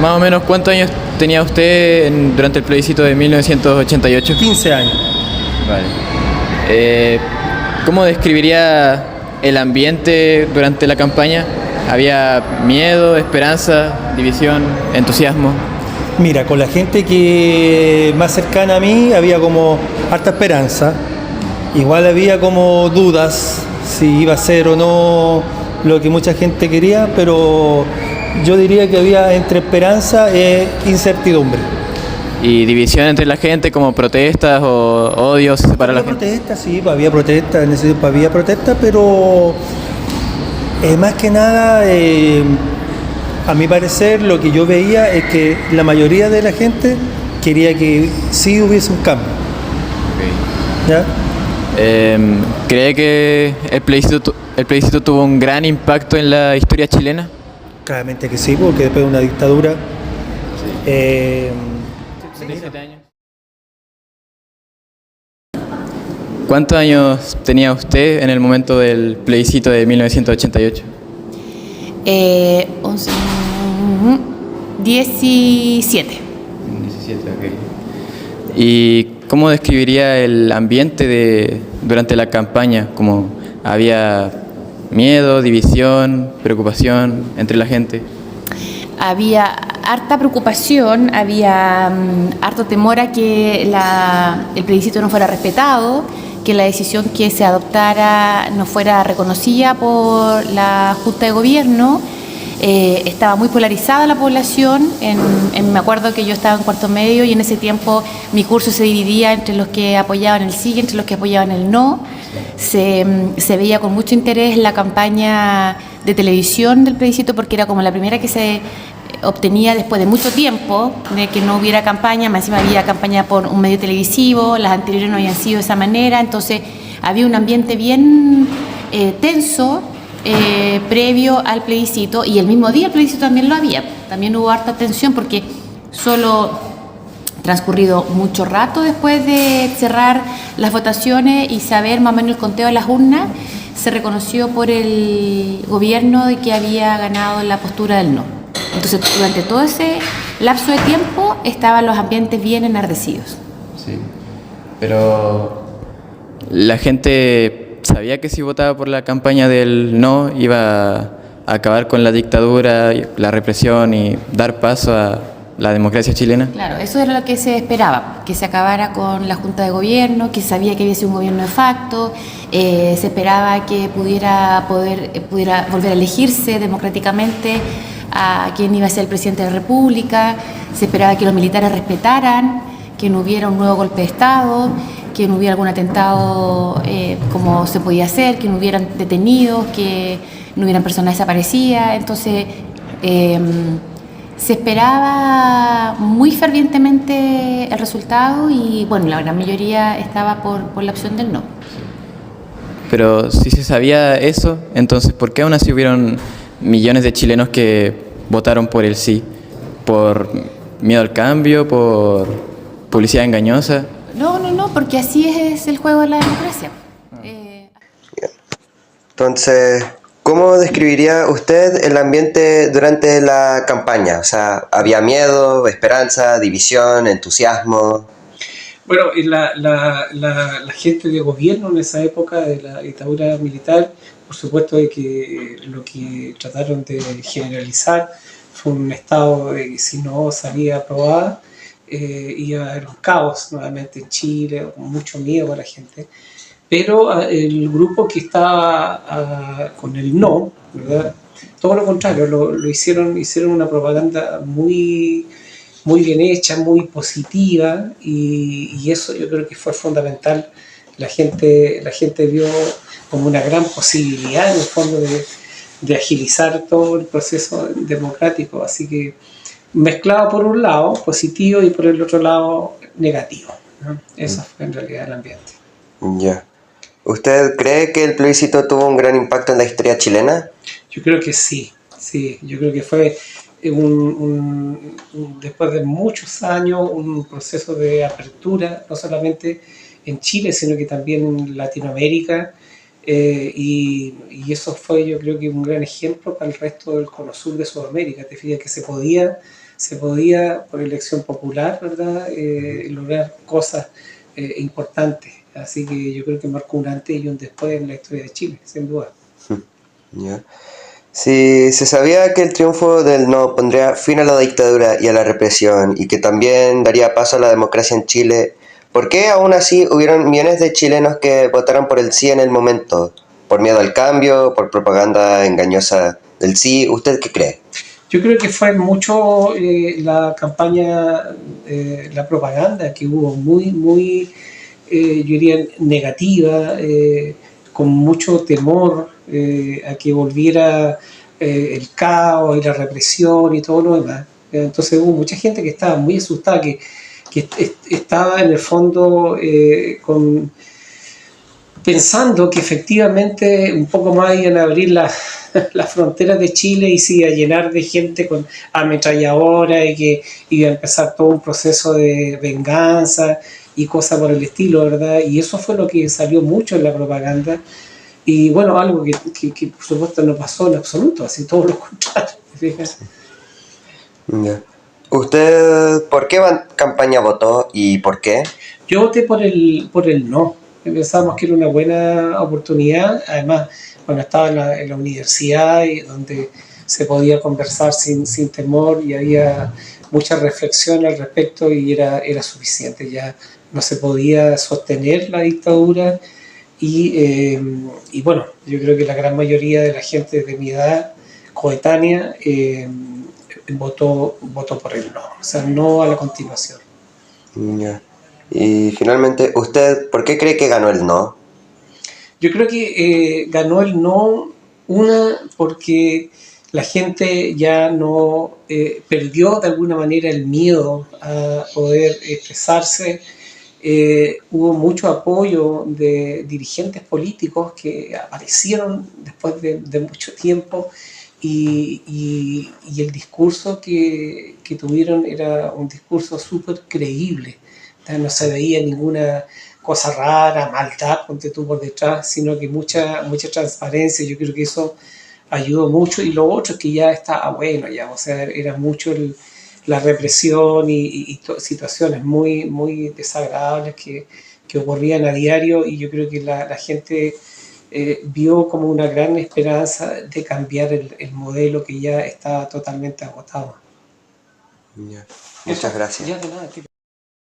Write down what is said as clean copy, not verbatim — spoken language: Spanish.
Más o menos, ¿cuántos años tenía usted durante el plebiscito de 1988? 15 años. Vale. ¿Cómo describiría el ambiente durante la campaña? ¿Había miedo, esperanza, división, entusiasmo? Mira, con la gente que más cercana a mí había como harta esperanza. Igual había como dudas si iba a ser o no lo que mucha gente quería, pero yo diría que había entre esperanza e incertidumbre. ¿Y división entre la gente, como protestas o odios para la gente? Protestas, sí, había protestas, en ese tiempo había protestas, pero más que nada, a mi parecer, lo que yo veía es que la mayoría de la gente quería que sí hubiese un cambio. Okay. ¿Ya? ¿Cree que el plebiscito tuvo un gran impacto en la historia chilena? Claramente que sí, porque después de una dictadura... Sí. 77 años. ¿Cuántos años tenía usted en el momento del plebiscito de 1988? 11, 17. 17, ok. ¿Y cómo describiría el ambiente durante la campaña? ¿Cómo había miedo, división, preocupación entre la gente? Había harta preocupación, había harto temor a que el plebiscito no fuera respetado, que la decisión que se adoptara no fuera reconocida por la Junta de Gobierno. Estaba muy polarizada la población. Me acuerdo que yo estaba en cuarto medio y en ese tiempo mi curso se dividía entre los que apoyaban el sí y entre los que apoyaban el no. Se veía con mucho interés la campaña de televisión del plebiscito porque era como la primera que se obtenía después de mucho tiempo de que no hubiera campaña, más encima había campaña por un medio televisivo, las anteriores no habían sido de esa manera, entonces había un ambiente bien tenso previo al plebiscito, y el mismo día el plebiscito también lo había, también hubo harta tensión porque solo transcurrido mucho rato después de cerrar las votaciones y saber más o menos el conteo de las urnas, se reconoció por el gobierno de que había ganado la postura del no. Entonces, durante todo ese lapso de tiempo estaban los ambientes bien enardecidos. Sí, pero la gente sabía que si votaba por la campaña del no iba a acabar con la dictadura, la represión y dar paso a la democracia chilena. Claro, eso era lo que se esperaba, que se acabara con la Junta de Gobierno, que sabía que había sido un gobierno de facto, se esperaba que pudiera volver a elegirse democráticamente a quién iba a ser el presidente de la República, se esperaba que los militares respetaran, que no hubiera un nuevo golpe de Estado, que no hubiera algún atentado como se podía hacer, que no hubieran detenidos, que no hubieran personas desaparecidas. Entonces se esperaba muy fervientemente el resultado y bueno, la gran mayoría estaba por la opción del no. Pero si se sabía eso, entonces ¿por qué aún así hubieron millones de chilenos que votaron por el sí? ¿Por miedo al cambio? ¿Por publicidad engañosa? No, porque así es el juego de la democracia. Entonces, ¿cómo describiría usted el ambiente durante la campaña? O sea, ¿había miedo, esperanza, división, entusiasmo? Bueno, la gente de gobierno en esa época de la dictadura militar, por supuesto de que lo que trataron de generalizar fue un estado de que si no salía aprobada, iba a haber un caos nuevamente en Chile, con mucho miedo a la gente. Pero el grupo que estaba con el no, ¿verdad? Todo lo contrario, lo hicieron una propaganda muy bien hecha, muy positiva, y eso yo creo que fue fundamental. La gente vio como una gran posibilidad en el fondo de agilizar todo el proceso democrático, así que mezclado por un lado positivo y por el otro lado negativo, ¿no? Eso fue en realidad el ambiente. Ya. ¿Usted cree que el plebiscito tuvo un gran impacto en la historia chilena? Yo creo que sí, yo creo que fue después de muchos años un proceso de apertura, no solamente en Chile, sino que también en Latinoamérica, y eso fue, yo creo que un gran ejemplo para el resto del Cono Sur de Sudamérica. Te fijas que se podía por elección popular, ¿verdad?, lograr cosas importantes. Así que yo creo que marcó un antes y un después en la historia de Chile, sin duda. Ya. Si se sabía que el triunfo del no pondría fin a la dictadura y a la represión y que también daría paso a la democracia en Chile, ¿por qué aún así hubieron millones de chilenos que votaron por el sí en el momento? ¿Por miedo al cambio? ¿Por propaganda engañosa del sí? ¿Usted qué cree? Yo creo que fue mucho la campaña, la propaganda que hubo muy, yo diría, negativa, con mucho temor a que volviera el caos y la represión y todo lo demás. Entonces hubo mucha gente que estaba muy asustada, que estaba en el fondo pensando que efectivamente un poco más iban a abrir las fronteras de Chile y se iba a llenar de gente con ametralladoras y que iba a empezar todo un proceso de venganza y cosas por el estilo, ¿verdad? Y eso fue lo que salió mucho en la propaganda. Y bueno, algo que por supuesto no pasó en absoluto, así todo lo contrario, fíjate. Ya. ¿Usted por qué campaña votó y por qué? Yo voté por el no. Pensábamos que era una buena oportunidad. Además, cuando estaba en la universidad, y donde se podía conversar sin temor y había mucha reflexión al respecto y era suficiente. Ya no se podía sostener la dictadura y bueno, yo creo que la gran mayoría de la gente de mi edad coetánea votó por el no, o sea, no a la continuación. Ya. Y finalmente, ¿usted por qué cree que ganó el no? Yo creo que ganó el no, porque la gente ya no perdió de alguna manera el miedo a poder expresarse. Hubo mucho apoyo de dirigentes políticos que aparecieron después de mucho tiempo y el discurso que tuvieron era un discurso súper creíble. No se veía ninguna cosa rara, maldad, ponte tú por detrás, sino que mucha transparencia. Yo creo que eso ayudó mucho. Y lo otro es que ya estaba bueno, ya, o sea, era mucho la represión y situaciones muy desagradables que ocurrían a diario, y yo creo que la gente vio como una gran esperanza de cambiar el modelo que ya estaba totalmente agotado. Ya. Muchas gracias. Ya de nada,